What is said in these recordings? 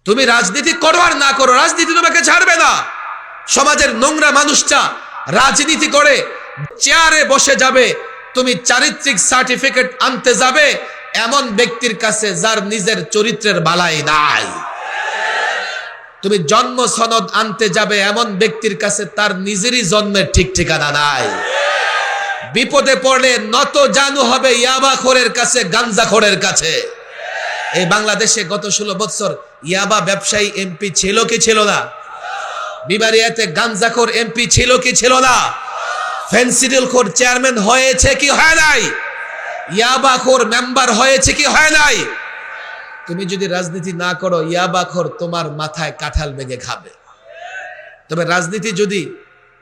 তুমি রাজনীতি করো আর না করো, রাজনীতি তোমাকে ছাড়বে না। সমাজের নোংরা মানুষটা রাজনীতি করে চেয়ারে বসে যাবে, তুমি চারিত্রিক সার্টিফিকেট আনতে যাবে এমন ব্যক্তির কাছে যার নিজের চরিত্রের বালাই নাই। তুমি জন্ম সনদ আনতে যাবে এমন ব্যক্তির কাছে তার নিজেরই জন্মের ঠিক ঠিকানা নাই। বিপদে পড়লে নত জানু হবে ইয়াবাখোরের কাছে, গাঞ্জাখোরের কাছে। এই বাংলাদেশে গত 16 বছর ইয়াবা ব্যবসায়ী এমপি ছিল কি ছিল না? বিবারিয়াতে গাঞ্জাখোর এমপি ছিল কি ছিল না? ফেন্সিডিলখোর চেয়ারম্যান হয়েছে কি হয় নাই? ইয়াবাখোর মেম্বার হয়েছে কি হয় নাই? তুমি যদি রাজনীতি না করো, ইয়াবাখোর তোমার মাথায় কাঁঠাল ভেঙে খাবে। তবে রাজনীতি যদি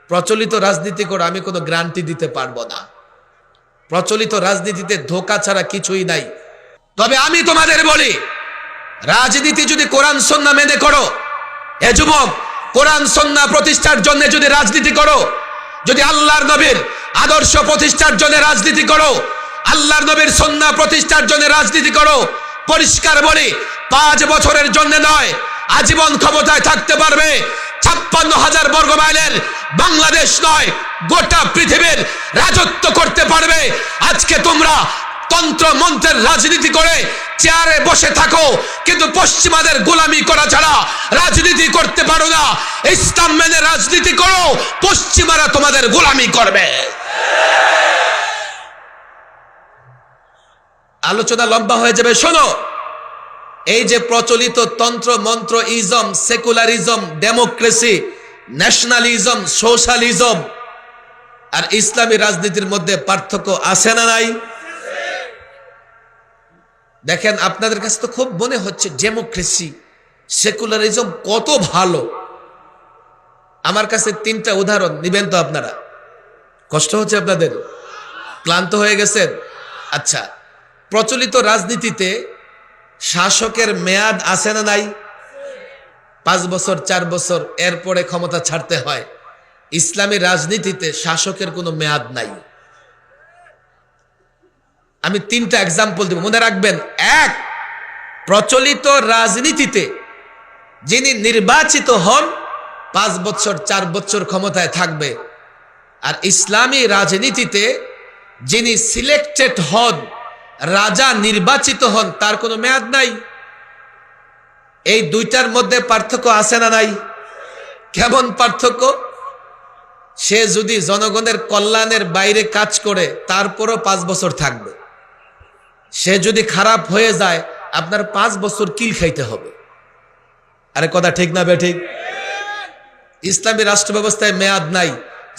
প্রচলিত রাজনীতি করো, আমি কোনো গ্যারান্টি দিতে পারবো না। প্রচলিত রাজনীতিতে ধোঁকা ছাড়া কিছুই নাই। তবে আমি তোমাদের বলি, রাজনীতি যদি কোরআন সুন্নাহ মেনে করো, এ যুবক, কোরআন সুন্নাহ প্রতিষ্ঠার জন্য যদি রাজনীতি করো, যদি আল্লাহর নবীর আদর্শ প্রতিষ্ঠার জন্য রাজনীতি করো, আল্লাহর নবীর সুন্নাহ প্রতিষ্ঠার জন্য রাজনীতি করো, পরিষ্কার বলি 5 বছরের জন্য নয়, আজীবন ক্ষমতায় থাকতে পারবে। 56,000 বর্গ মাইলের বাংলাদেশ নয়, গোটা পৃথিবীর রাজত্ব করতে পারবে। আজকে তোমরা তন্ত্র মন্ত্রের রাজনীতি করে চেয়ারে বসে থাকো, কিন্তু পশ্চিমাদের গোলামি করা ছাড়া রাজনীতি করতে পারো না। ইসলাম মেনে রাজনীতি করো, পশ্চিমারা তোমাদের গোলামি করবে। আলোচনা লম্বা হয়ে যাবে। শোনো, এই যে প্রচলিত তন্ত্র মন্ত্র ism, secularism, democracy, nationalism, socialism আর ইসলামী রাজনীতির মধ্যে পার্থক্য আছে না নাই? দেখেন, আপনাদের কাছে তো খুব মনে হচ্ছে ডেমোক্রেসি, সেকুলারিজম কত ভালো। আমার কাছে 3টা উদাহরণ নিবেন তো আপনারা? কষ্ট হচ্ছে আপনাদের? ক্লান্ত হয়ে গেছেন? আচ্ছা, প্রচলিত রাজনীতিতে শাসকের মেয়াদ আছে না নাই? 5 বছর, 4 বছর, এরপরে ক্ষমতা ছাড়তে হয়। ইসলামী রাজনীতিতে শাসকের কোনো মেয়াদ নাই। আমি 3টা এক্সাম্পল দেব, মনে রাখবেন। 1, প্রচলিত রাজনীতিতে যিনি নির্বাচিত হন 5 বছর, 4 বছর ক্ষমতায় থাকবে। আর ইসলামী রাজনীতিতে যিনি সিলেক্টেড হন, রাজা নির্বাচিত হন, তার কোনো মেয়াদ নাই। এই 2টার মধ্যে পার্থক্য আছে না নাই? কেমন পার্থক্য? সে যদি জনগণের কল্যাণের বাইরে কাজ করে তারপরও 5 বছর থাকবে। সে যদি খারাপ হয়ে যায়, আপনার 5 বছর কিল খাইতে হবে। আরে কথা ঠিক না বেঠিক? ইসলামী রাষ্ট্র ব্যবস্থায় মেয়াদ নাই।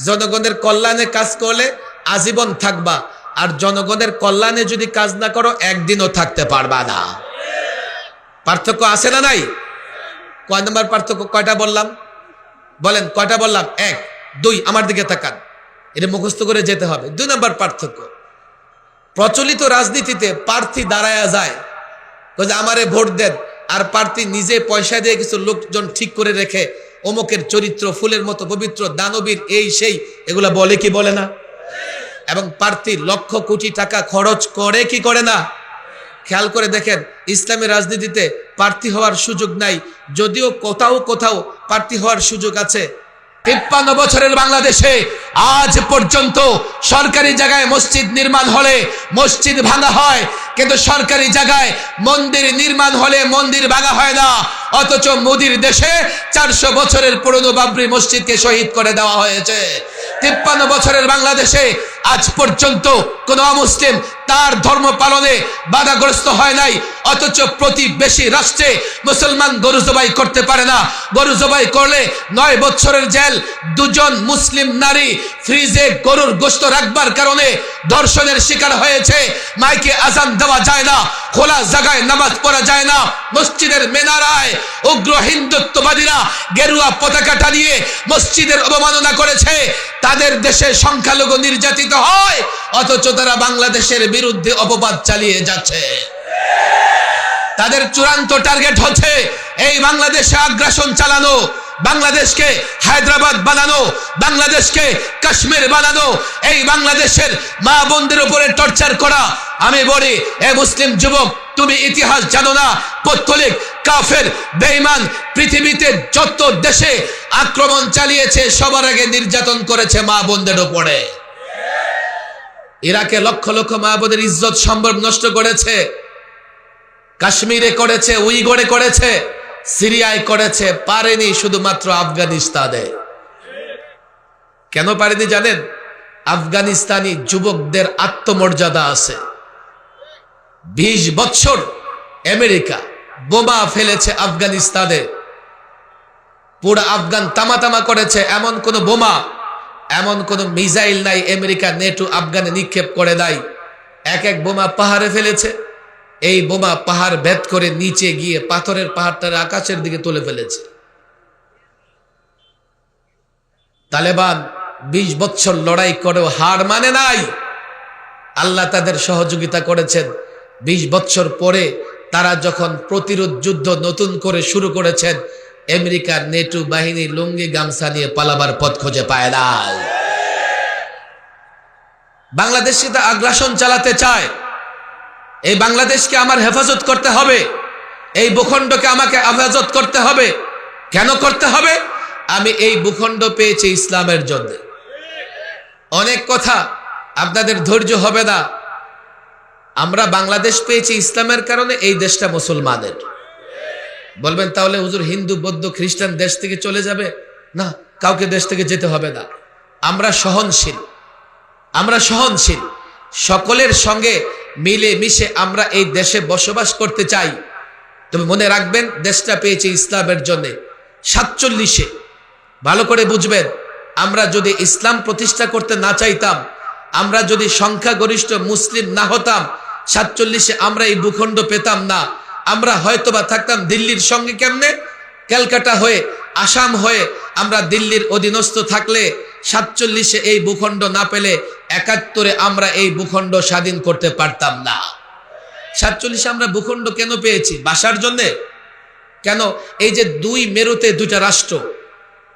জনগণের কল্যাণে কাজ করলে আজীবন থাকবা, আর জনগণের কল্যাণে যদি কাজ না করো একদিনও থাকতে পারবা না। পার্থক্য আছে না নাই? কয় নম্বর পার্থক্য? কয়টা বললাম? বলেন কয়টা বললাম? 1, 2, আমার দিকে তাকান, এটা মুখস্থ করে যেতে হবে। 2 নম্বর পার্থক্য, প্রচলিত রাজনীতিতে প্রার্থী দাঁড়ায়া যায়, আমারে ভোট দেন, আর প্রার্থী নিজে পয়সা দিয়ে কিছু লোকজন ঠিক করে রেখে অমুকের চরিত্র ফুলের মতো পবিত্র, দানবীর, এই সেই, এগুলা বলে কি বলে না? এবং প্রার্থী লক্ষ কোটি টাকা খরচ করে কি করে না? খেয়াল করে দেখেন, ইসলামী রাজনীতিতে প্রার্থী হওয়ার সুযোগ নাই, যদিও কোথাও কোথাও প্রার্থী হওয়ার সুযোগ আছে। 53 বছরের বাংলাদেশে আজ পর্যন্ত সরকারি জায়গায় মসজিদ নির্মাণ হলে মসজিদ ভাঙা হয়, কিন্তু সরকারি জায়গায় মন্দির নির্মাণ হলে মন্দির ভাঙা হয় না। অথচ মোদির দেশে 400 বছরের পুরনো বাবরি মসজিদকে শহীদ করে দেওয়া হয়েছে। 53 বছরের বাংলাদেশে আজ পর্যন্ত কোন অমুসলিম তার ধর্ম পালনে বাধাগ্রস্ত হয় নাই। অথচ প্রতিবেশী রাষ্ট্রে মুসলমান গরু জবাই করতে পারে না। গরু জবাই করলে 9 বছরের জেল। 2 জন মুসলিম নারী ফ্রিজে গরুর গোশত রাখবার কারণে ধর্ষণের শিকার হয়েছে। মাইকে আজান দেওয়া যায় না, খোলা জায়গায় নামাজ পড়া যায় না। মসজিদের মিনারায় উগ্র হিন্দুত্ববাদীরা গেরুয়া পতাকা টানিয়ে মসজিদের অবমাননা করেছে। তাদের দেশে সংখ্যালঘু নির্যাতিত হয়, অথচ তারা বাংলাদেশের বিরুদ্ধে অপবাদ চালিয়ে যাচ্ছে। তাদের চূড়ান্ত টার্গেট হচ্ছে এই বাংলাদেশে আগ্রাসন চালানো, বাংলাদেশকে হায়দ্রাবাদ বানানো, বাংলাদেশকে কাশ্মীর বানানো, এই বাংলাদেশের মা বোনদের উপরে টর্চার করা। আমি বলি, এ মুসলিম যুবক, তুমি ইতিহাস জানো না। পৌত্তলিক কাফের বেঈমান পৃথিবীতে যত দেশে আক্রমণ চালিয়েছে সবার আগে নির্যাতন করেছে মা বোনদের উপরে। ইরাকে লক্ষ লক্ষ মা বোনের ইজ্জত সম্ভব নষ্ট করেছে, কাশ্মীরে করেছে, উইগরে করেছে, সিরিয়ায় করেছে, পারেনি শুধুমাত্র আফগানিস্তানে। কেন পারেনি জানেন? আফগানিস্তানি যুবকদের আত্মমর্যাদা আছে। 20 বছর আমেরিকা বোমা ফেলেছে আফগানিস্তানে, পুরো আফগান তামাতামা করেছে। এমন কোন বোমা, এমন কোন মিসাইল নাই আমেরিকা নেটো আফগানে নিক্ষেপ করে নাই। এক এক বোমা পাহাড়ে ফেলেছে, এই বোমা পাহাড় ভেদ করে নিচে গিয়ে পাথরের পাহাড়টার আকাশের দিকে তুলে ফেলেছে। তালেবান 20 বছর লড়াই করেও হার মানে নাই। আল্লাহ তাদের সহযোগিতা করেছেন। 20 বছর পরে তারা যখন প্রতিরোধ যুদ্ধ নতুন করে শুরু করেছেন, আমেরিকার নেটো বাহিনী লুঙ্গি গামছা নিয়ে পালাবার পথ খুঁজে পায় না। বাংলাদেশে তা আগ্রাসন চালাতে চায়। এই বাংলাদেশকে আমার হেফাজত করতে হবে, এই ভূখণ্ডকে আমাকে হেফাজত করতে হবে। কেন করতে হবে? আমি এই ভূখণ্ড পেয়েছি ইসলামের জন্য। অনেক কথা আপনাদের ধৈর্য হবে না। আমরা বাংলাদেশ পেয়েছি ইসলামের কারণে, এই দেশটা মুসলমানের। বলবেন তাহলে হুজুর হিন্দু বৌদ্ধ খ্রিস্টান দেশ থেকে চলে যাবে? না, কাউকে দেশ থেকে যেতে হবে না। আমরা সহনশীল, আমরা সহনশীল, সকলের সঙ্গে মিলে মিশে আমরা এই দেশে বসবাস করতে চাই। তবে মনে রাখবেন, দেশটা পেয়েছি ইসলামের জন্য। 47-এ ভালো করে বুঝবেন, আমরা যদি ইসলাম প্রতিষ্ঠা করতে না চাইতাম, আমরা যদি সংখ্যাগরিষ্ঠ মুসলিম না হতাম, 47-এ আমরা এই ভূখণ্ড পেতাম না। আমরা হয়তোবা থাকতাম দিল্লির সঙ্গে। কেমনে? ক্যালকাটা হয়ে, আসাম হয়ে আমরা দিল্লির অধীনস্থ থাকলে 47-এ এই ভূখণ্ড না পেলে 71-এ আমরা এই ভূখণ্ড স্বাধীন করতে পারতাম না। 47-এ আমরা ভূখণ্ড কেন পেয়েছি? বাসার জন্যে? কেন? এই যে 2 মেরুতে 2টা রাষ্ট্র,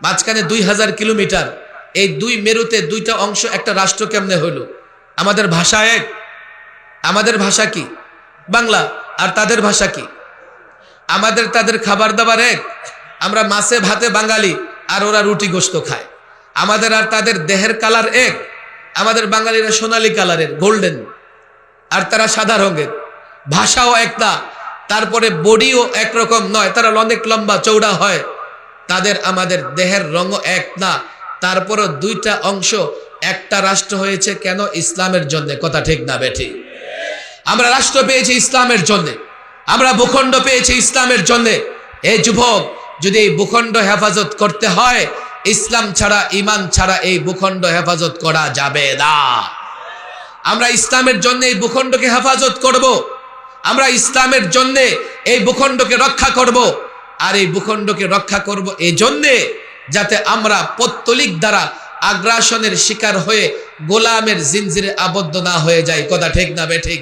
মাঝখানে 2000 কিলোমিটার, এই 2 মেরুতে 2টা অংশ একটা রাষ্ট্র কেমনে হলো? আমাদের ভাষা এক। আমাদের ভাষা কি? বাংলা। আর তাদের ভাষা কি? আমাদের তাদের খাবার দাবার এক। আমরা মাছে ভাতে বাঙালি, আর ওরা রুটি গোশত খায়। আমাদের আর তাদের দেহের কালার এক। আমাদের বাঙালিরা সোনালী কালারের, গোল্ডেন, আর তারা সাদা রঙের। ভাষাও এক না, তারপরে বডিও একরকম নয়, তারা অনেক লম্বা চৌড়া হয়। তাদের আমাদের দেহের রঙও এক না, তারপরও 2টা অংশ একটা রাষ্ট্র হয়েছে। কেন? ইসলামের জন্য। কথা ঠিক না বেঠি? আমরা রাষ্ট্র পেয়েছি ইসলামের জন্য, আমরা ভূখণ্ড পেয়েছি ইসলামের জন্য। এই যুবক, যদি এই ভূখণ্ড হেফাজত করতে হয়, ইসলাম ছাড়া, ঈমান ছাড়া এই ভূখণ্ড হেফাজত করা যাবে না। আমরা ইসলামের জন্য এই ভূখণ্ডকে হেফাজত করব, আমরা ইসলামের জন্য এই ভূখণ্ডকে রক্ষা করব। আর এই ভূখণ্ডকে রক্ষা করব এই জন্যে যাতে আমরা পৌত্তলিক দ্বারা আগ্রাসনের শিকার হয়ে গোলামের জিনজিরে আবদ্ধ না হয়ে যায়। কথা ঠিক না বেঠিক?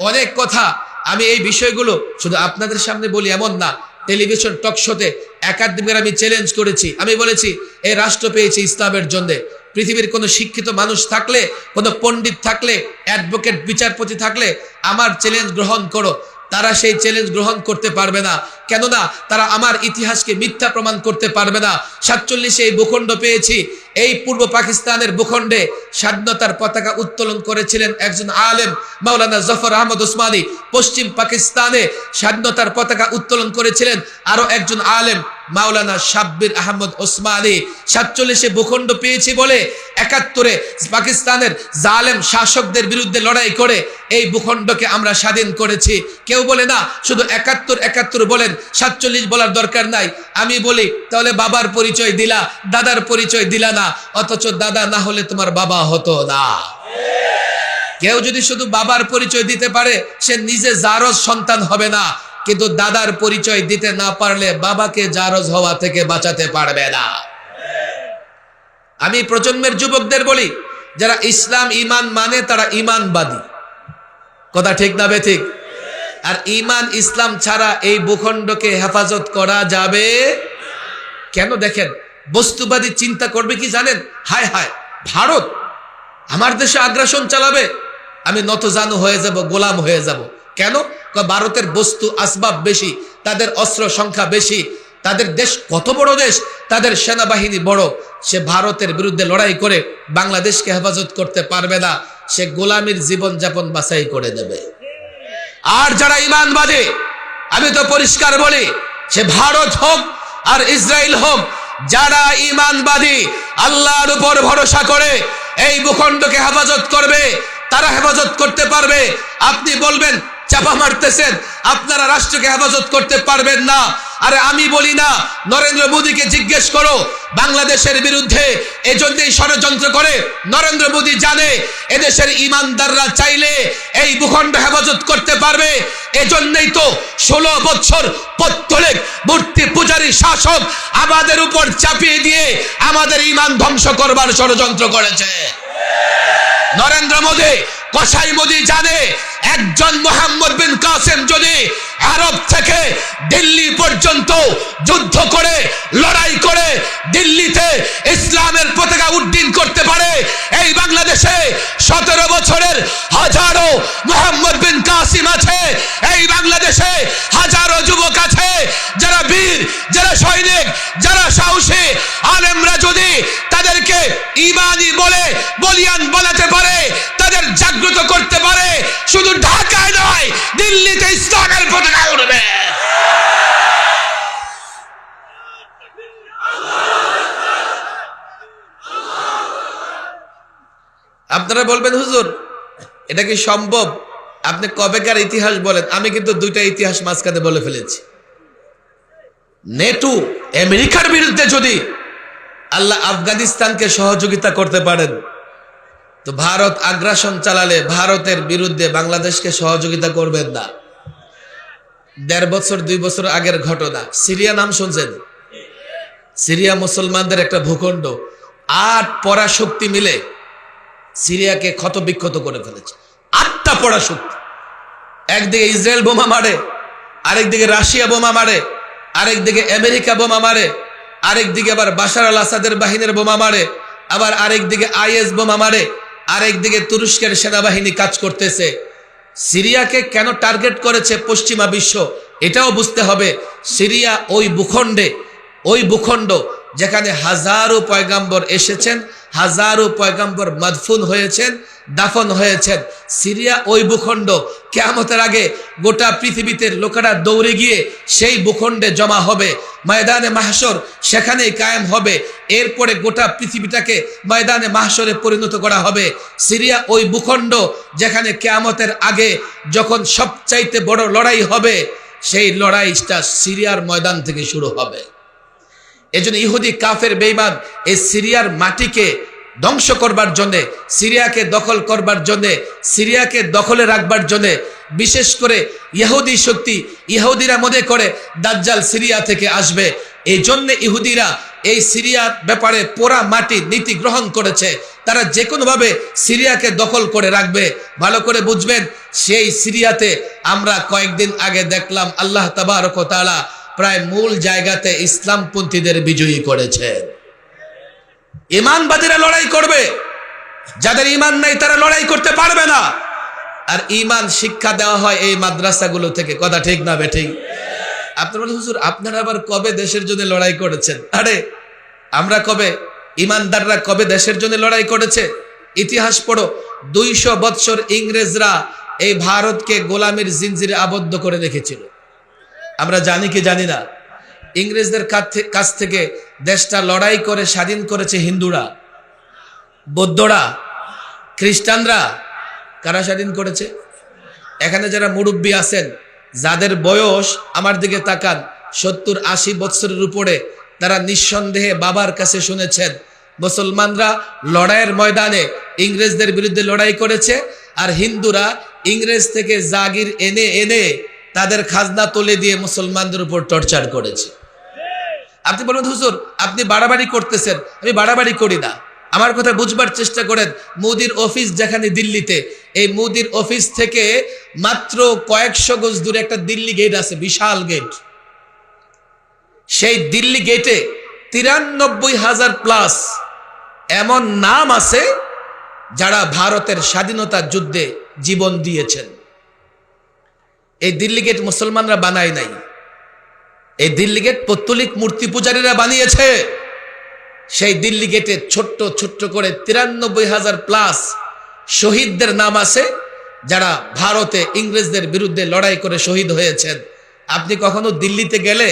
অনেক কথা আমি এই বিষয়গুলো শুধু আপনাদের সামনে বলি এমন না, টেলিভিশন টক শোতে একাডেমির আমি চ্যালেঞ্জ করেছি। আমি বলেছি, এই রাষ্ট্র পেয়েছি ইসলামের জন্য। পৃথিবীর কোনো শিক্ষিত মানুষ থাকলে, কোনো পণ্ডিত থাকলে, অ্যাডভোকেট, বিচারপতি থাকলে আমার চ্যালেঞ্জ গ্রহণ করো। তারা সেই চ্যালেঞ্জ গ্রহণ করতে পারবে না। কেননা তারা আমার ইতিহাসকে মিথ্যা প্রমাণ করতে পারবে না। 47-এ এই ভূখণ্ড পেয়েছি। এই পূর্ব পাকিস্তানের ভূখণ্ডে স্বাধীনতার পতাকা উত্তোলন করেছিলেন একজন আলেম, মাওলানা জফর আহমদ ওসমানী। পশ্চিম পাকিস্তানে স্বাধীনতার পতাকা উত্তোলন করেছিলেন আরো একজন আলেম, মাওলানা শাব্বির আহমদ ওসমানী। 47-এ ভূখণ্ড পেয়েছি বলে 71-এ পাকিস্তানের জালেম শাসকদের বিরুদ্ধে লড়াই করে এই ভূখণ্ডকে আমরা স্বাধীন করেছি। কেউ বলে না শুধু 71 বলেন, 47 বলার দরকার নাই। আমি বলি, তাহলে বাবার পরিচয় দিলা, দাদার পরিচয় দিলা না, অথচ দাদা না হলে তোমার বাবা হতো না। কেউ যদি শুধু বাবার পরিচয় দিতে পারে, সে নিজে জারজ সন্তান হবে না, কিন্তু দাদার পরিচয় দিতে না পারলে বাবাকে জারজ হওয়া থেকে বাঁচাতে পারবে না। আমি প্রজন্মের যুবকদের বলি, যারা ইসলাম ঈমান মানে তারা ঈমানবাদী। কথা ঠিক না বেঠিক? আর ঈমান ইসলাম ছাড়া এই ভূখণ্ডকে হেফাজত করা যাবে কেন? দেখেন, বস্তুবাদী চিন্তা করবে কি জানেন? হায় হায়, ভারত আমার দেশে আগ্রাসন চালাবে, আমি নতজানু হয়ে যাব, গোলাম হয়ে যাব। কেন? ভারতের বস্তু আসবাব বেশি, তাদের অস্ত্র সংখ্যা বেশি, তাদের দেশ কত বড় দেশ, তাদের সেনাবাহিনী বড়, সে ভারতের বিরুদ্ধে লড়াই করে বাংলাদেশকে হেফাজত করতে পারবে না, সে গোলামীর জীবন যাপন বাছাই করে দেবে। আর যারা ঈমানবাদী, আমি তো পরিষ্কার বলি, সে ভারত হোক আর ইসরায়েল হোক, যারা ঈমানবাদী, আল্লাহর উপর ভরসা করে এই ভূখণ্ডকে হেফাজত করবে, তারা হেফাজত করতে পারবে। আপনি বলবেন চাপা মারতেছেন, আপনারা রাষ্ট্রকে হেফাজত করতে পারবেন না। আরে আমি বলি না, নরেন্দ্র মোদীকে জিজ্ঞেস করো, বাংলাদেশের বিরুদ্ধে এজন্যই ষড়যন্ত্র করে। নরেন্দ্র মোদী জানে এদেশের ইমানদাররা চাইলে এই ভূখণ্ড হেফাজত করতে পারবে। এজন্যই তো 16 বছর পত্তলিক মূর্তি পূজারী শাসক আমাদের উপর চাপিয়ে দিয়ে আমাদের ইমান ধ্বংস করবার ষড়যন্ত্র করেছে। নরেন্দ্র মোদী, কসাই মোদী জানে একজন মোহাম্মদ বিন কাসেম যদি আরব থেকে দিল্লি পর্যন্ত যুদ্ধ করে, লড়াই করে দিল্লিতে ইসলামের পতাকা উড্ডীন করতে পারে, এই বাংলাদেশে 17 বছরের হাজারো মোহাম্মদ বিন কাসিম আছে, এই বাংলাদেশে হাজারো যুবক আছে যারা বীর, যারা সৈনিক, যারা সাহসী আলেমরা যদি তাদেরকে ঈমানি বলে বলিয়ান বানাতে পারে, তাদের জাগ্রত করতে পারে, শুধু ঢাকায় নয়, দিল্লিতে ইসলামের পতাকা উড়বে। আপনারা বলবেন হুজুর এটা কি সম্ভব? আপনি কবেকার ইতিহাস বলেন, আমি কিন্তু দুইটা ইতিহাস মাঝখানে বলে ফেলেছি। নেটো আমেরিকার বিরুদ্ধে যদি আল্লাহ আফগানিস্তানকে সহযোগিতা করতে পারেন, তো ভারত আগ্রাসন চালালে ভারতের বিরুদ্ধে বাংলাদেশকে সহযোগিতা করবেন না। 1.5 বছর 2 বছর আগের ঘটনা, সিরিয়া নাম শুনছেন? সিরিয়া মুসলমানদের একটা ভূখণ্ড, 8 পরাশক্তি মিলে সিরিয়াকে ক্ষত বিক্ষত করে ফেলেছে। 8টা পরাশক্তি, একদিকে ইসরায়েল বোমা মারে, আরেকদিকে রাশিয়া বোমা মারে, আরেকদিকে আমেরিকা বোমা মারে, আরেকদিকে আবার বাশার আল আসাদের বাহিনীর বোমা মারে, আবার আরেকদিকে আইএস বোমা মারে, আরেকদিকে তুরস্কের সেনাবাহিনী কাজ করতেছে। সিরিয়াকে কেন টার্গেট করেছে পশ্চিমা বিশ্ব এটাও বুঝতে হবে। সিরিয়া ওই ভূখণ্ড যেখানে হাজারো পয়গাম্বর এসেছেন, হাজারো পয়গাম্বর মাদফুন হয়েছেন, দাফন হয়েছেন। সিরিয়া ওই ভূখণ্ড, কিয়ামতের আগে গোটা পৃথিবীতে লোকেরা দৌড়ে গিয়ে সেই ভূখণ্ডে জমা হবে, ময়দানে মাহশর সেখানেই কায়েম হবে। এরপরে গোটা পৃথিবীটাকে ময়দানে মাহশরে পরিণত করা হবে। সিরিয়া ওই ভূখণ্ড যেখানে কিয়ামতের আগে যখন সবচাইতে বড় লড়াই হবে, সেই লড়াইটা সিরিয়ার ময়দান থেকে শুরু হবে। এজন্য ইহুদি কাফের বেঈমান এই সিরিয়ার মাটিকে ধ্বংস করবার জন্য, সিরিয়াকে দখল করবার জন্য, সিরিয়াকে দখলে রাখবার জন্য, বিশেষ করে ইহুদি শক্তি, ইহুদিরা মনে করে দাজ্জাল সিরিয়া থেকে আসবে। এই জন্য ইহুদিরা এই সিরিয়ার ব্যাপারে পোড়া মাটি নীতি গ্রহণ করেছে। তারা যে কোনোভাবে সিরিয়াকে দখল করে রাখবে। ভালো করে বুঝবেন, সেই সিরিয়াতে আমরা কয়েকদিন আগে দেখলাম আল্লাহ তাবারক ওয়া তাআলা প্রায় মূল জায়গাতে ইসলামপন্থীদের বিজয়ী করেছে। ঈমানবাদীরা লড়াই করবে, যাদের ঈমান নাই তারা লড়াই করতে পারবে না। আর ঈমান শিক্ষা দেওয়া হয় এই মাদ্রাসাগুলো থেকে, কথা ঠিক না বেঠিক? আপনারা বলেন হুজুর আপনারা আবার কবে দেশের জন্য লড়াই করেছেন? আরে আমরা কবে, ঈমানদাররা কবে দেশের জন্য লড়াই করেছে? ইতিহাস পড়ো। 200 বছর ইংরেজরা এই ভারতকে গোলামীর জিনজিরে আবদ্ধ করে রেখেছিল। আমরা জানি কি জানি না? ইংরেজদের কাছ থেকে দেশটা লড়াই করে স্বাধীন করেছে হিন্দুরা, বৌদ্ধরা, খ্রিস্টানরা। কারা স্বাধীন করেছে? এখানে যারা মুরব্বী আছেন, যাদের বয়স আমার দিকে তাকান 70-80 বছরের উপরে, তারা নিঃসন্দেহে বাবার কাছে শুনেছেন মুসলমানরা লড়াইয়ের ময়দানে ইংরেজদের বিরুদ্ধে লড়াই করেছে, আর হিন্দুরা ইংরেজ থেকে জাগির এনে এনে তাদের খাজনা তুলে দিয়ে মুসলমানদের উপর টর্চার করেছে। আপনি বলবেন হুজুর আপনি বাড়াবাড়ি করতেছেন। আমি বাড়াবাড়ি করি না, আমার কথা বুঝবার চেষ্টা করেন। মোদির অফিস যেখানে দিল্লিতে, এই মোদির অফিস থেকে মাত্র কয়েকশো গজ দূরে একটা দিল্লি গেট আছে, বিশাল গেট। সেই দিল্লি গেটে 93,000+ এমন নাম আছে যারা ভারতের স্বাধীনতা যুদ্ধে জীবন দিয়েছেন। এই দিল্লি গেট মুসলমানরা বানায় নাই, এই দিল্লি গেট পৌত্তলিক মূর্তি পূজারীরা বানিয়েছে। সেই দিল্লি গেটে ছোট্ট ছোট্ট করে 93,000 প্লাস শহীদদের নাম আছে, যারা ভারতে ইংরেজদের বিরুদ্ধে লড়াই করে শহীদ হয়েছেন। আপনি কখনো দিল্লিতে গেলে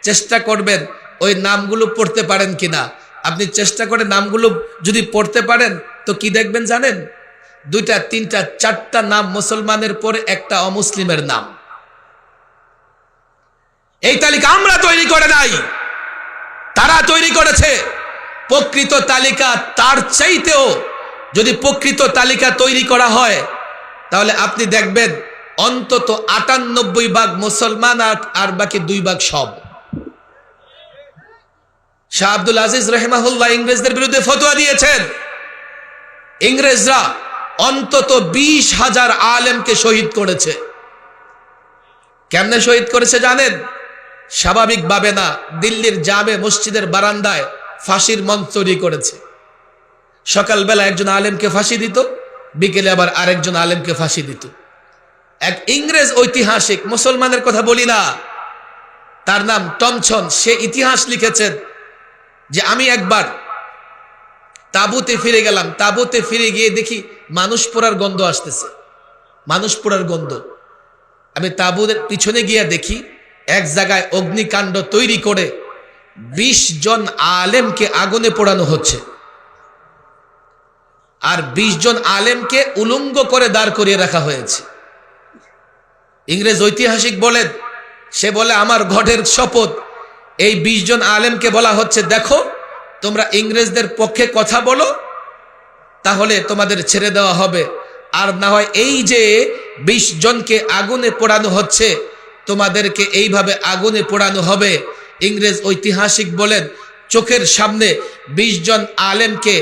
চেষ্টা করবেন ওই নামগুলো পড়তে পারেন কিনা। আপনি চেষ্টা করে নামগুলো যদি পড়তে পারেন তো কি দেখবেন জানেন? 2টা 3টা 4টা নাম মুসলমানের পরে একটা অমুসলিমের নাম। এই তালিকা আমরা তৈরি করে নাই, তারা তৈরি করেছে। প্রকৃত তালিকা তার চাইতেও যদি প্রকৃত তালিকা তৈরি করা হয় তাহলে আপনি দেখবেন অন্তত 98% মুসলমান আর বাকি 2% সব। শাহ আব্দুল আজিজ রহিমাহুল্লাহ ইংরেজদের বিরুদ্ধে ফতোয়া দিয়েছেন। ইংরেজরা অন্তত 20,000 আলেমকে শহীদ করেছে। কেমনে শহীদ করেছে জানেন? স্বাভাবিকভাবে না, দিল্লির জামে মসজিদের বারান্দায় ফাঁসির মঞ্চ তৈরি করেছে। সকালবেলা একজন আলেমকে ফাঁসি দিত, বিকেলে আবার আরেকজন আলেমকে ফাঁসি দিত। এক ইংরেজ ঐতিহাসিক, মুসলমানের কথা বলি না, তার নাম টমসন, সে ইতিহাস লিখেছেন যে আমি একবার তাঁবুতে ফিরে গেলাম, তাঁবুতে ফিরে গিয়ে দেখি মানুষ পোড়ার গন্ধ আসতেছে, মানুষ পোড়ার গন্ধ। আমি তাঁবুর পিছনে গিয়ে দেখি এক জায়গায় অগ্নিকাণ্ড তৈরি করে 20 জন আলেমকে আগুনে পোড়ানো হচ্ছে, আর 20 জন আলেমকে উলঙ্গ করে দাঁড় করিয়ে রাখা হয়েছে। ইংরেজ ঐতিহাসিক বলেন, সে বলে আমার ঘটের শপথ, এই 20 জন আলেমকে বলা হচ্ছে দেখো তোমরা ইংরেজদের পক্ষে কথা বলো, তাহলে তোমাদের ছেড়ে দেওয়া হবে, আর না হয় এই যে 20 জনকে আগুনে পোড়ানো হচ্ছে তোমাদেরকে এইভাবে আগুনে পোড়ানো হবে। ইংরেজ ঐতিহাসিক বলেন চোখের সামনে 20 জন আলেমকে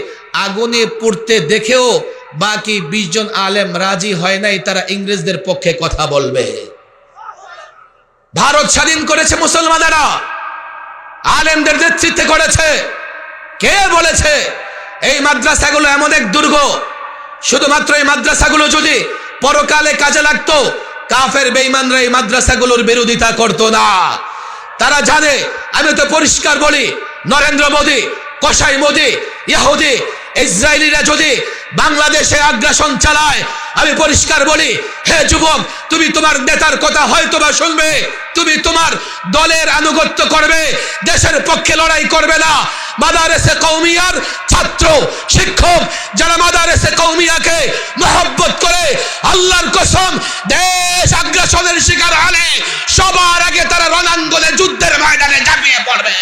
আগুনে পুড়তে দেখেও বাকি 20 জন আলেম রাজি হয় নাই, তারা ইংরেজদের পক্ষে কথা বলবে। ভারত স্বাধীন করেছে মুসলমানেরা, আলেমদের নেতৃত্বে করেছে। কে বলেছে এই মাদ্রাসাগুলো এমন এক দুর্গ, শুধুমাত্র এই মাদ্রাসাগুলো যদি পরকালে কাজে লাগতো কাফের বেঈমানরা এই মাদ্রাসাগুলোর বিরোধিতা করতো না। তারা জানে, আমি তো পরিষ্কার বলি, নরেন্দ্র মোদী, কসাই মোদী, ইহুদি, ইসরায়েলিরা যদি বাংলাদেশে আগ্রাসন চালায়, আমি পরিষ্কার বলি, হে যুবক, তুমি তোমার নেতার কথা হয়তো বা শুনবে, তুমি তোমার দলের আনুগত্য করবে, দেশের পক্ষে লড়াই করবে না। মাদারেসে কওমিয়ার ছাত্র শিক্ষক যারা মাদারেসে কওমিয়াকে মহব্বত করে, আল্লাহর কসম দেশ আগ্রাসনের শিকার হলে সবার আগে তারা রণাঙ্গনে যুদ্ধের ময়দানে ঝাঁপিয়ে পড়বে।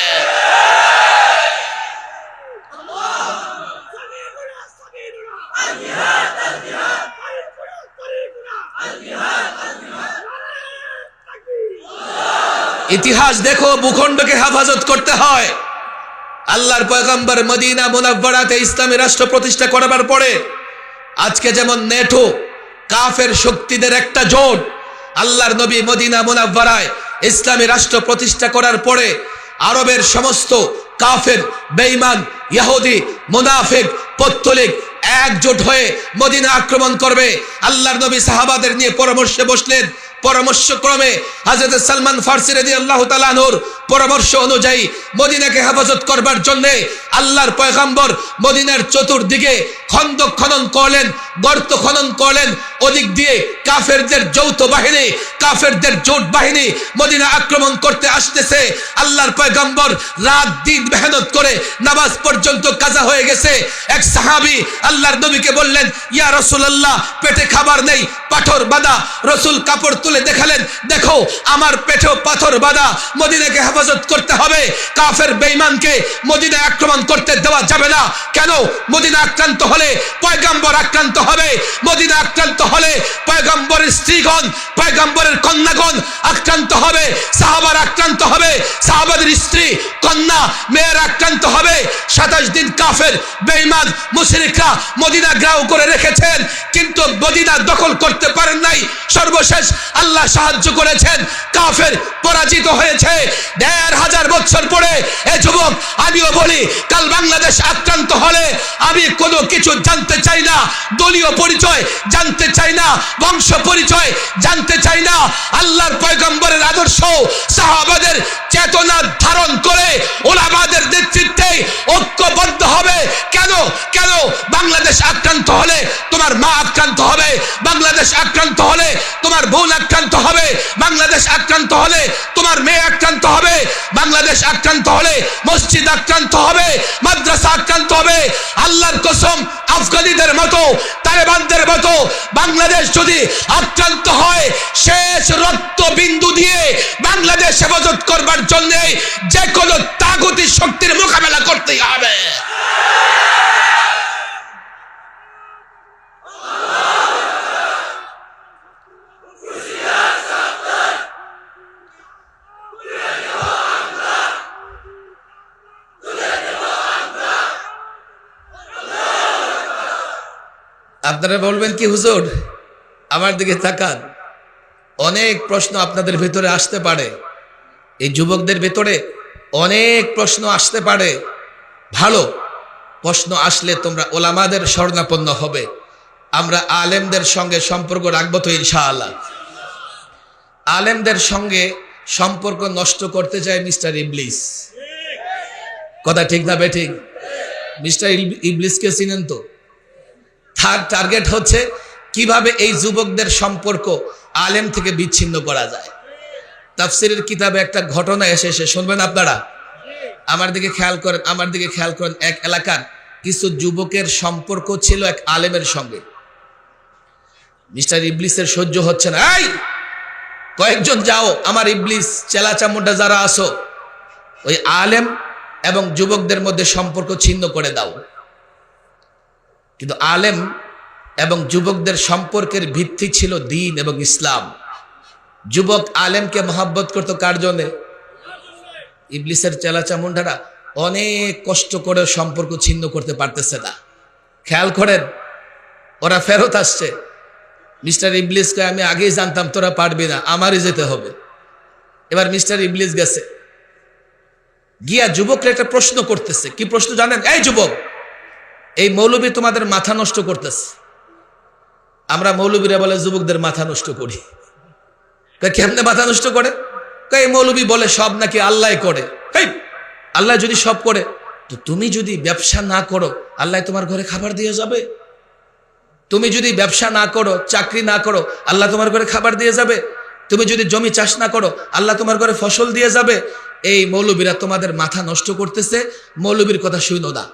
ইতিহাস দেখো, ভূখণ্ডকে হেফাজত করতে হয়। আল্লাহর পয়গম্বর মদিনা মুনাওয়ারাতে ইসলামী রাষ্ট্র প্রতিষ্ঠা করার পরে আজকে যেমন নেটো কাফের শক্তিদের একটা জোট, আল্লাহর নবী মদিনা মুনাওয়ারায় ইসলামী রাষ্ট্র প্রতিষ্ঠা করার পরে আরবের সমস্ত কাফের, বেঈমান, ইহুদি, মুনাফিক, পৌত্তলিক একজোট হয়ে মদিনা আক্রমণ করবে। আল্লাহর নবী সাহাবাদের নিয়ে পরামর্শে বসলেন। পরামর্শক্রমে হযরত সালমান ফারসি রাদিয়াল্লাহু তাআলা আনহুর পরামর্শ অনুযায়ী মদিনাকে হেফাজত করবার জন্য আল্লাহর পয়গম্বর মদিনার চতুর্দিকে খন্দক খনন করলেন, গর্ত খনন করলেন। ওদিক দিয়ে কাফেরদের যৌথ বাহিনী, কাফেরদের জোট বাহিনী মদিনা আক্রমণ করতে আসতেছে। আল্লাহর পয়গম্বর রাত দিন মেহনত করে নামাজ পর্যন্ত কাজা হয়ে গেছে। এক সাহাবী আল্লাহর নবীকে বললেন, ইয়া রাসূলুল্লাহ, পেটে খাবার নেই, পাথর বাঁধা। রাসূল কাপড় তুলে দেখালেন, দেখো আমার পেটেও পাথর বাঁধা, মদিনাকে হেফাজত করতে হবে, কাফের বেঈমানকে মদিনা আক্রমণ করতে দেওয়া যাবে না। কেন? মদিনা আক্রান্ত হলে পয়গম্বর আক্রান্ত হবে, মদিনা আক্রান্ত হলে পয়গম্বরের স্ত্রীগণ, পয়গম্বরের কন্যাগণ আক্রান্ত হবে, সাহাবার আক্রান্ত হবে, সাহাবাদের স্ত্রী, কন্যা, মেয়ের আক্রান্ত হবে। 27 দিন কাফের বেঈমান মুশরিকরা মদিনা ঘেরাও করে রেখেছেন, কিন্তু মদিনা দখল করতে পারেন নাই। সর্বশেষ আল্লাহ সাহায্য করেছেন, কাফের পরাজিত হয়েছে। 1500 বছর পরে এ যুবক, আমিও বলি, কাল বাংলাদেশ আক্রান্ত হলে আমি কোনো কিছু জানতে চাই না, দলীয় পরিচয় জানতে চাই না, বংশ পরিচয় জানতে চাই না। আল্লাহর পয়গম্বরের আদর্শ, সাহাবাদের চেতনা ধারণ করে ওলামাদের নেতৃত্বে ঐক্যবদ্ধ হবে। কেন কেন বাংলাদেশ আক্রান্ত হলে তোমার মা আক্রান্ত হবে, বাংলাদেশ আক্রান্ত হলে তোমার বোন আক্রান্ত হবে, বাংলাদেশ আক্রান্ত হলে তোমার মেয়ে আক্রান্ত হবে, বাংলাদেশ আক্রান্ত হলে মসজিদ আক্রান্ত হবে, মাদ্রাসা আক্রান্ত হবে। আল্লাহর কসম, আফগানিদের মতো, তালেবানদের মতো বাংলাদেশ যদি আক্রান্ত হয়, শেষ রক্ত বিন্দু দিয়ে বাংলাদেশ হেফাজত করবার জন্য যে কোনো তাগুতি শক্তির মোকাবেলা করতেই হবে। আপনারা বলবেন কি হুজুর, আমার দিকে তাকান, অনেক প্রশ্ন আপনাদের ভিতরে আসতে পারে, এই যুবকদের ভিতরে অনেক প্রশ্ন আসতে পারে। ভালো প্রশ্ন আসলে তোমরা ওলামাদের শরণাপন্ন হবে। আমরা আলেমদের সঙ্গে সম্পর্ক রাখবো তো ইনশাআল্লাহ। আলেমদের সঙ্গে সম্পর্ক নষ্ট করতে চায় মিস্টার ইবলিস। কথা ঠিক না বেঠিক? মিস্টার ইবলিসকে চিনেন তো? তার টার্গেট হচ্ছে কিভাবে এই যুবকদের সম্পর্ক আলেম থেকে বিচ্ছিন্ন করা যায়। তাফসিরের কিতাবে একটা ঘটনা এসে শুনবেন আপনারা। আমার দিকে খেয়াল করেন, আমার দিকে খেয়াল করেন। এক এলাকার কিছু যুবকের সম্পর্ক ছিল এক আলেমের সঙ্গে। মিস্টার ইবলিসের সহ্য হচ্ছে না, এই কয়েকজন যাও, আমার ইবলিস চেলা চামুন্ডা যারা আসো, ওই আলেম এবং যুবকদের মধ্যে সম্পর্ক ছিন্ন করে দাও। কিন্তু আলেম এবং যুবকদের সম্পর্কের ভিত্তি ছিল দ্বীন এবং ইসলাম। যুবক আলেমকে মহব্বত করতো কার জন্যে? ইবলিসের চেলা চামুন্ডারা অনেক কষ্ট করে সম্পর্ক ছিন্ন করতে পারতেছে না। খেয়াল করেন, ওরা ফেরত আসছে। মিস্টার ইবলিসকে আমি আগেই জানতাম তোরা পারবি না, আমারই যেতে হবে। এবার মিস্টার ইবলিস গেছে, গিয়া যুবকরা একটা প্রশ্ন করতেছে। কি প্রশ্ন জানেন? এই যুবক, এই মৌলবী তোমাদের মাথা নষ্ট করতেছে। আমরা মৌলবীরা বলে যুবকদের মাথা নষ্ট করি। কেমনে মাথা নষ্ট করে? এই মৌলবী বলে সব নাকি আল্লাহ করে। আল্লাহ যদি সব করে, তো তুমি যদি ব্যবসা না করো, আল্লাহ তোমার ঘরে খাবার দিয়ে যাবে। তুমি যদি ব্যবসা না করো, চাকরি না করো, আল্লাহ তোমার ঘরে খাবার দিয়ে যাবে। তুমি যদি জমি চাষ না করো, আল্লাহ তোমার ঘরে ফসল দিয়ে যাবে। এই মৌলবীরা তোমাদের মাথা নষ্ট করতেছে, মৌলবীর কথা শুনো না।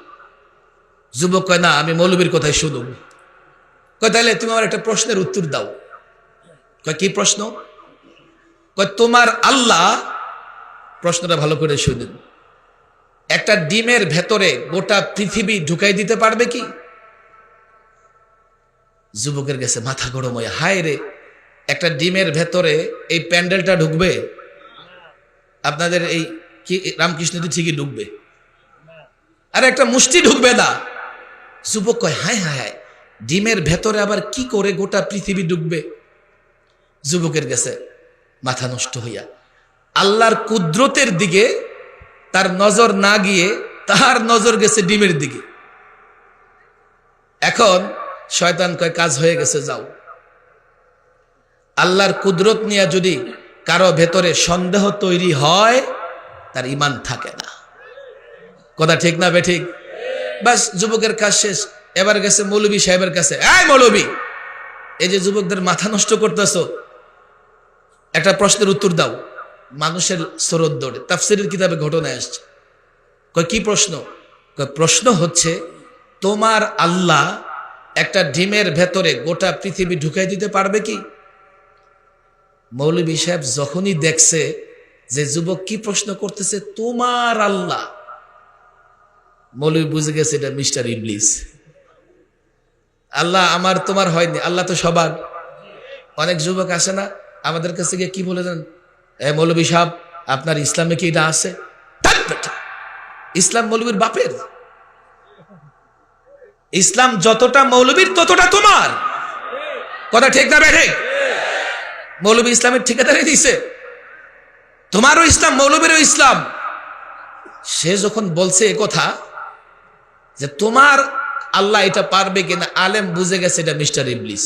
যুবক কয়, না আমি মৌলবীর কথাই শুনুন। কয়, তাহলে তুমি আমার একটা প্রশ্নের উত্তর দাও। কয়, কি প্রশ্ন? কয়, তোমার আল্লাহ, প্রশ্নটা ভালো করে শুনুন, একটা ডিমের ভেতরে গোটা পৃথিবী ঢুকাই দিতে পারবে কি? যুবকের কাছে মাথা গরম হয়ে, হায় রে, একটা ডিমের ভেতরে এই প্যান্ডেলটা ঢুকবে? আপনাদের এই কি রামকৃষ্ণ ঠিকই ঢুকবে, আর একটা মুষ্টি ঢুকবে না। যুবক কয়, হায় হায় হায়, ডিমের ভেতরে আবার কি করে গোটা পৃথিবী ঢুকবে? যুবকের কাছে মাথা নষ্ট হইয়া আল্লাহর কুদরতের দিকে তার নজর না গিয়ে তার নজর গেছে ডিমের দিকে। এখন শয়তান কয়, কাজ হয়ে গেছে, যাও। আল্লাহর কুদরত নিয়ে যদি কারো ভেতরে সন্দেহ তৈরি হয়, তার ঈমান থাকে না। কথা ঠিক না বেঠিক? বাস, যুবকের কাজ শেষ। এবার গেছে মৌলবী সাহেবের কাছে। এই মৌলবী, এই যে যুবকদের মাথা নষ্ট করতেছো, একটা প্রশ্নের উত্তর দাও। মানুষের স্রোত দৌড়ে, তাফসীরের কিতাবে ঘটনা আসছে। কয়, কি প্রশ্ন? কয়, প্রশ্ন হচ্ছে, তোমার আল্লাহ একটা ডিমের ভেতরে গোটা পৃথিবী ঢুকাই দিতে পারবে কি? মৌলবী সাহেব যখনই দেখছে যে যুবক কি প্রশ্ন করতেছে, তোমার আল্লাহ, মৌলবী বুঝে গেছে এটা মিস্টার ইবলিস। আল্লাহ আমার তোমার হয়নি, আল্লাহ তো সবার। অনেক যুবক আসে না আমাদের কাছে গিয়ে কি বলে দেন, মৌলবী সাহেব আপনার ইসলামে কি এটা আছে? ইসলাম মৌলবীর বাপের। ইসলাম যতটা মৌলবীর ততটা তোমার। কথা ঠিক না বেঠিক? মৌলবী ইসলামের ঠিকাদারি দিছে। তোমারও ইসলাম, মৌলবীরও ইসলাম। সে যখন বলছে এ কথা যে তোমার আল্লাহ এটা পারবে কিনা, আলেম বুঝে গেছে এটা মিস্টার ইবলিস।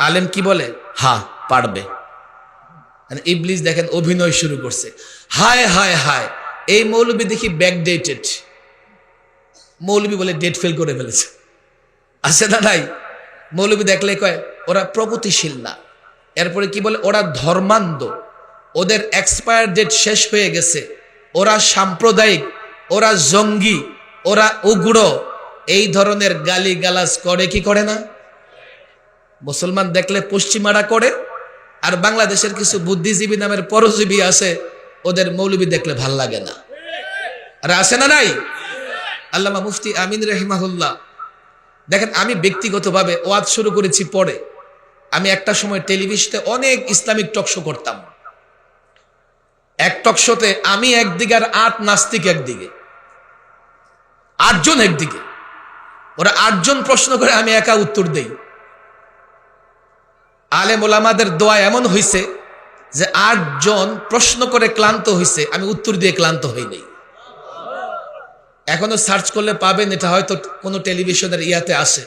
আলেম কি বলে? হ্যাঁ পারবে। ইবলিস দেখেন অভিনয় শুরু করছে, হায় হায় হায় এই মৌলবী দেখি ব্যাকডেটেড। মৌলবী বলে ডেট ফেল করে ফেলেছে, আছে না নাই? মৌলবী দেখলে কয় ওরা প্রগতিশীল না। এরপরে কি বলে? ওরা ধর্মান্ধ, ওদের এক্সপায়ার ডেট শেষ হয়ে গেছে, ওরা সাম্প্রদায়িক, ওরা জঙ্গি, ওরা উগ্র। এই ধরনের গালি গালাজ করে কি করে না? মুসলমান দেখলে পশ্চিমারা করে, আর বাংলাদেশের কিছু বুদ্ধিজীবী নামের পরজীবী আছে, ওদের মৌলবী দেখলে ভাল লাগে না। আর আছে না নাই? আল্লামা মুফতি আমিন রহিমাহুল্লাহ দেখেন, আমি ব্যক্তিগতভাবে ওয়াজ শুরু করেছি পরে। আমি একটা সময় টেলিভিশনে অনেক ইসলামিক টকশো করতাম। এক টকশোতে আমি একদিকে আর 8 নাস্তিক একদিকে, 8 জন একদিকে। ওরা 8 জন প্রশ্ন করে, আমি একা উত্তর দেই। আলেম ওলামাদের দোয়া এমন হইছে যে 8 জন প্রশ্ন করে ক্লান্ত হইছে, আমি উত্তর দিয়ে ক্লান্ত হই নাই। এখনো সার্চ করলে পাবেন, এটা হয়তো কোনো টেলিভিশনের ইয়াতে আসে।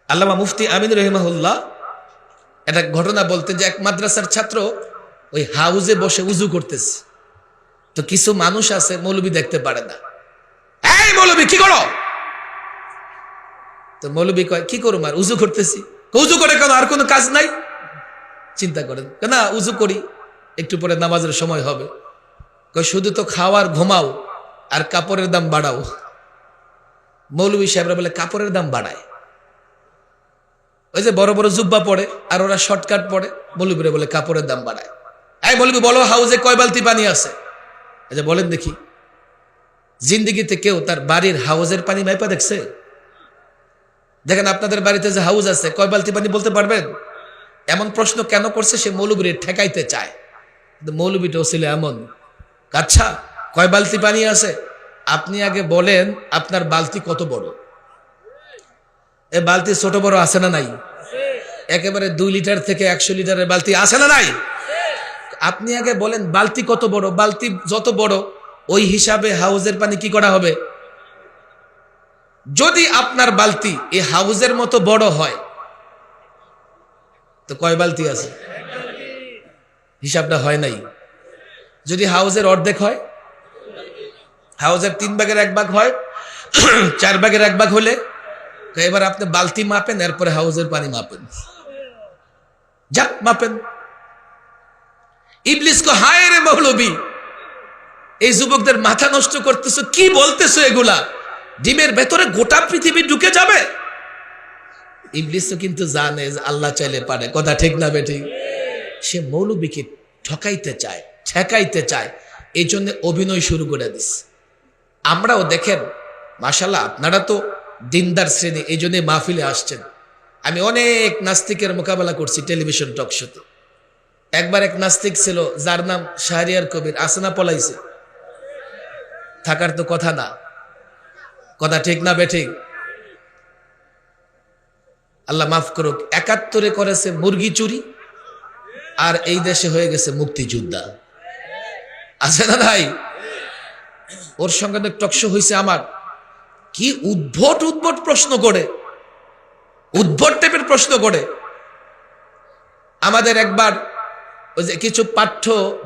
আল্লামা মুফতি আমিন রহিমাহুল্লাহ একটা ঘটনা বলতেন যে এক মাদ্রাসার ছাত্র ওই হাউজে বসে উজু করতেছে। তো কিছু মানুষ আছে মৌলবী দেখতে পারে না, এই মৌলবী কি করো? তো মৌলবী কয় কি করুম, আর উজু করতেছি। উজু করে কেন, আর কোনো কাজ নাই? চিন্তা করেন, না উজু করি, একটু পরে নামাজের সময় হবে। কয় শুধু তো খাওয়ার ঘুমাও আর কাপড়ের দাম বাড়াও। মৌলবী সাহেবরা বলে কাপড়ের দাম বাড়ায়, ওই যে বড় বড় জুব্বা পড়ে আর ওরা শর্টকাট পড়ে, মৌলবীরা বলে কাপড়ের দাম বাড়ায়। এই মৌলবী বলো হাউজে কয় বালতি পানি আছে? এই যে বলেন দেখি, জিন্দিগিতে কেউ তার বাড়ির হাউজের পানি মাইপা দেখছে? দেখেন আপনাদের বাড়িতে যে হাউজ আছে, কয় বালতি পানি বলতে পারবেন? এমন প্রশ্ন কেন করছে? সে মৌলবীর ঠেকাইতে চায়। কিন্তু মৌলবীটাও ছিল এমন, আচ্ছা কয় বালতি পানি আছে? আপনি আগে বলেন আপনার বালতি কত বড়? এ বালতি ছোট বড় আছে না নাই? একেবারে 2 লিটার থেকে 100 লিটারের বালতি আছে না নাই? আপনি আগে বলেন বালতি কত বড়। বালতি যত বড় ওই হিসাবে হাউজের পানি কি করা হবে। যদি আপনার বালতি এই হাউজের মতো বড় হয় তো কয় বালতি আছে? হিসাবটা হয় নাই। যদি হাউজের অর্ধেক হয়, হাউজের 3 ভাগের 1 ভাগ হয়, 4 ভাগের 1 ভাগ হলে এবার আপনি বালতি মাপেন, এরপরে হাউজের পানি মাপেন, যাক মাপেন। ইবলিস কো হায় রে মৌলবী, এই যুবকদের মাথা নষ্ট করতেছো, কি বলতেছো এগুলা? ডিমের ভেতরে গোটা পৃথিবী ঢুকে যাবে। ইবলিসও কিন্তু জানে যে আল্লাহ চাইলে পারে, কথা ঠিক না বেঠিক? সে মৌলবীকে ঠকাইতে চায়, ঠেকাইতে চায়, এই জন্য অভিনয় শুরু করে দিস। আমরাও দেখেন মাশাআল্লাহ, আপনারা তো দিনদার শ্রেণী, এই জন্য মাহফিলে আসছেন। আমি অনেক নাস্তিকের মোকাবেলা করছি টেলিভিশন টক শোতে। একবার এক নাস্তিক ছিল যার নাম শাহরিয়ার কবির, আসনা পলাইছে, থাকার তো কথা না, কথা ঠিক না বেঠিক? আল্লাহ মাফ করুক, 71-এ করেছে মুরগি চুরি, আর এই দেশে হয়ে গেছে মুক্তিযোদ্ধা, আছে না ভাই? ওর সঙ্গে টকশো হয়েছে আমার। কি উদ্ভট উদ্ভট প্রশ্ন করে, উদ্ভট টাইপের প্রশ্ন করে। আমাদের একবার ওই যে কিছু পাঠ্য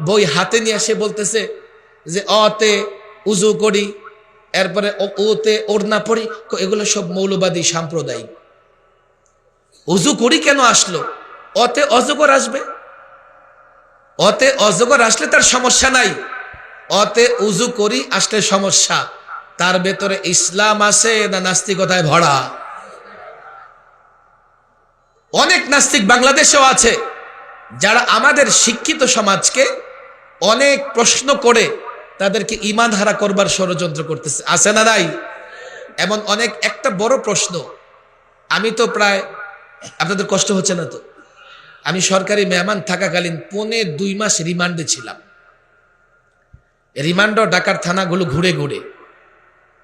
বই হাতে নিয়ে এসে বলতেছে যে অতে উজু করি, এরপরে ওতে ওড়না পড়ি, এগুলো সব মৌলবাদী সাম্প্রদায়িক। উজু করি কেন আসলো? অতে অজগর আসবে, অতে অজগর আসলে তার সমস্যা নাই, অতে উজু করি আসলে সমস্যা। তার ভেতরে ইসলাম আছে না নাস্তিকতায় ভরা? অনেক নাস্তিক বাংলাদেশেও আছে যারা আমাদের শিক্ষিত সমাজকে অনেক প্রশ্ন করে তাদেরকে ঈমান হারা করবার ষড়যন্ত্র করতেছে, আছে না নাই? এমন অনেক। একটা বড় প্রশ্ন, আমি তো প্রায়, আপনাদের কষ্ট হচ্ছে না তো, আমি সরকারি মেহমান থাকাকালীন 2.5 মাস রিমান্ডে ছিলাম। রিমান্ড ঢাকার থানাগুলো ঘুরে ঘুরে।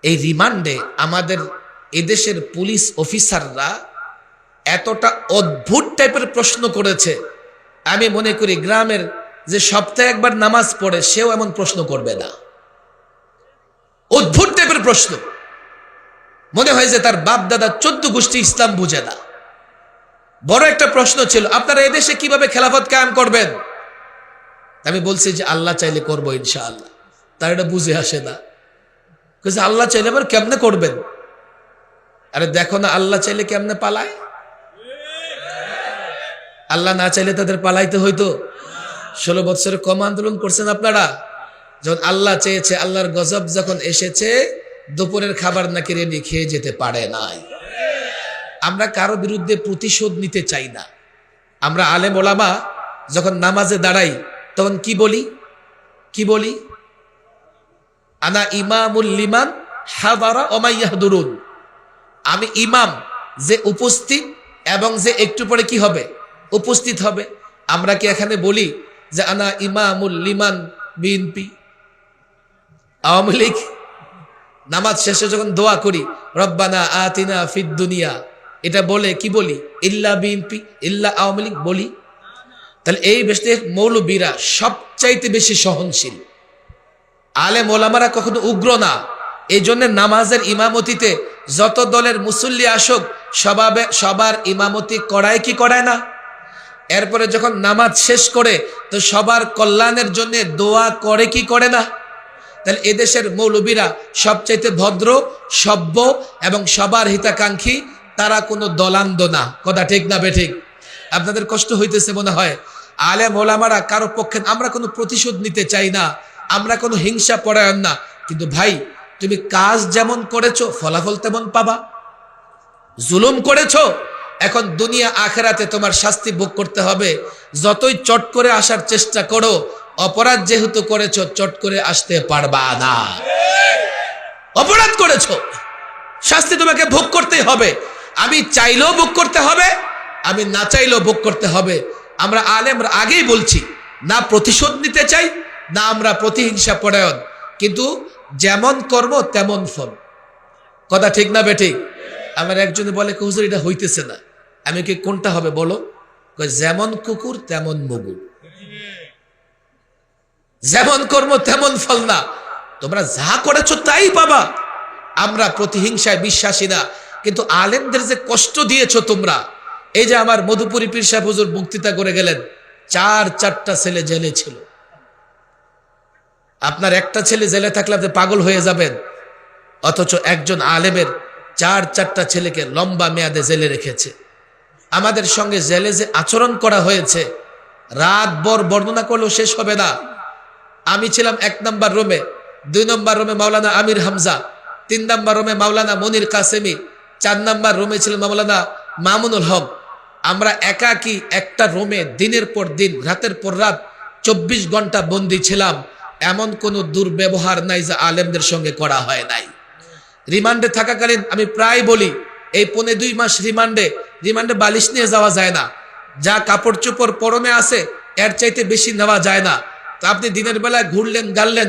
এই রিমান্ডে আমাদের এদেশের পুলিশ অফিসাররা এতটা অদ্ভুত টাইপের প্রশ্ন করেছে, আমি মনে করি গ্রামের যে সপ্তাহে একবার নামাজ পড়ে সেও এমন প্রশ্ন করবে না। অদ্ভুত টাইপের প্রশ্ন, মনে হয় যে তার বাপ দাদা 14 গোষ্ঠী ইসলাম বুঝে না। বড় একটা প্রশ্ন ছিল, আপনারা এদেশে কিভাবে খেলাফত কায়েম করবেন? আমি বলছি যে আল্লাহ চাইলে করবো ইনশাআল্লাহ। তার এটা বুঝে আসে না, আল্লাহ চাইলে আবার কেমনে করবেন? আরে দেখো না আল্লাহ চাইলে কেমনে পালায়। আল্লাহ না চাইলে তাদের পালাইতে হইতো। 16 বছরে কম আন্দোলন করছেন আপনারা। যখন আল্লাহ চেয়েছে, আল্লাহর গজব যখন এসেছে, দুপুরের খাবার নাকি রেডি, খেয়ে যেতে পারে নাই। আমরা কারো বিরুদ্ধে প্রতিশোধ নিতে চাই না। আমরা আলেম ওলামা যখন নামাজে দাঁড়াই তখন কি বলি? কি বলি? আনা ইমামুল লিমান হাদারা ওয়া মা ইয়াহদুরুন। আমি ইমাম, যে উপস্থিত এবং যে একটু পরে কি হবে? উপস্থিত হবে। আমরা কি এখানে বলি যে আনা ইমামুল লিমান বিএনপি, আওয়ামী লীগ? নামাজ শেষে যখন দোয়া করি রব্বানা আতিনা ফিদ দুনিয়া, এটা বলে কি বলি? ইল্লা বিএনপি, ইল্লা আওয়ামী লীগ বলি? তাহলে এই দেশের মৌলবীরা সবচাইতে বেশি সহনশীল। আলেম ওলামারা কখনো উগ্র না। এই জন্য নামাজের ইমামতিতে যত দলের মুসল্লি আসুক সবার ইমামতি করায় কি করায় না? এরপরে যখন নামাজ শেষ করে তো সবার কল্যাণের জন্য দোয়া করে কি করে না? তাহলে এদেশের মৌলবীরা সবচাইতে ভদ্র, সভ্য এবং সবার হিতাকাঙ্ক্ষী। তারা কোনো দলান্দ না। কথা ঠিক না বেঠিক? আপনাদের কষ্ট হইতেছে মনে হয়। আলেম ওলামারা কারো পক্ষে, আমরা কোনো প্রতিশোধ নিতে চাই না, আমরা কোনো হিংসা পরায়ণ না। কিন্তু ভাই, তুমি কাজ যেমন করেছো ফলাফল তেমন পাবা। জুলুম করেছো, এখন দুনিয়া আখেরাতে তোমার শাস্তি ভোগ করতে হবে। যতই চট করে আসার চেষ্টা করো, অপরাধ যেহেতু করেছো চট করে আসতে পারবা না। অপরাধ করেছো, শাস্তি তোমাকে ভোগ করতেই হবে। আমি চাইলেও ভোগ করতে হবে, আমি না চাইলেও ভোগ করতে হবে। আমরা আলেমরা আগেই বলছি, না প্রতিশোধ নিতে চাই, না আমরা প্রতিহিংসা পরায়ণ, কিন্তু যেমন কর্ম তেমন ফল। কথা ঠিক না বেঠিক? আমার একজনে বলে হুজুর এটা হইতেছে না। আমি কি কোনটা হবে বলো? যেমন কুকুর তেমন মুগুর, যেমন কর্ম তেমন ফল না। তোমরা যা করেছো তাই পাবা। আমরা প্রতিহিংসায় বিশ্বাসী না, কিন্তু আলেমদের যে কষ্ট দিয়েছো তোমরা। এই যে আমার মধুপুরী পীর সাহেব হুজুর বক্তৃতা করে গেলেন, 4-4টা ছেলে জেলে ছিল। আপনার একটা ছেলে জেলে থাকলে আপনি পাগল হয়ে যাবেন, অথচ একজন আলেমের 4-4টা ছেলেকে লম্বা মেয়াদে জেলে রেখেছে। আমাদের সঙ্গে জেলে যে আচরণ করা হয়েছে, রাত ভর বর্ণনা করলেও শেষ হবে না। আমি ছিলাম 1 নম্বর রুমে, 2 নম্বর রুমে মাওলানা আমির হামজা, 3 নম্বর রুমে মাওলানা মনির কাসেমি, 4 নম্বর রুমে ছিল মাওলানা মামুনুল হক। আমরা একাকি একটা রুমে দিনের পর দিন, রাতের পর রাত 24 ঘন্টা বন্দী ছিলাম। এমন কোনো দুর্ব্যবহার নাই যা আলেমদের সঙ্গে করা হয় নাই। রিমান্ডে থাকাকালীন আমি প্রায় বলি, এই 1.5-2 মাস রিমান্ডে বালিশ নিয়ে যাওয়া যায় না। যা কাপড় চোপড় পরনে আছে এর চাইতে বেশি নেওয়া যায় না। তো আপনি দিনের বেলায় ঘুরলেন গাললেন,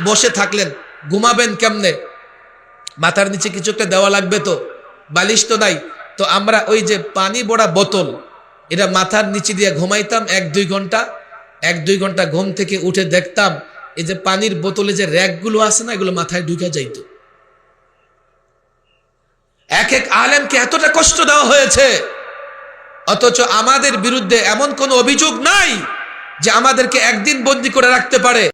বসে থাকলেন, ঘুমাবেন কেমনে? মাথার নিচে কিছু একটা দেওয়া লাগবে তো, বালিশ তো নাই। তো আমরা ওই যে পানি ভরা বোতল, এটা মাথার নিচে দিয়ে ঘুমাইতাম 1-2 ঘন্টা। ঘুম থেকে উঠে দেখতাম এই যে পানির বোতলে যে র্যাকগুলো আছে না, এগুলো মাথায় ঢুকে যাইত। এক আলেমকে এতটা কষ্ট দেওয়া হয়েছে, অথচ আমাদের বিরুদ্ধে এমন কোনো অভিযোগ নাই যে আমাদেরকে একদিন বন্দী করে রাখতে পারে।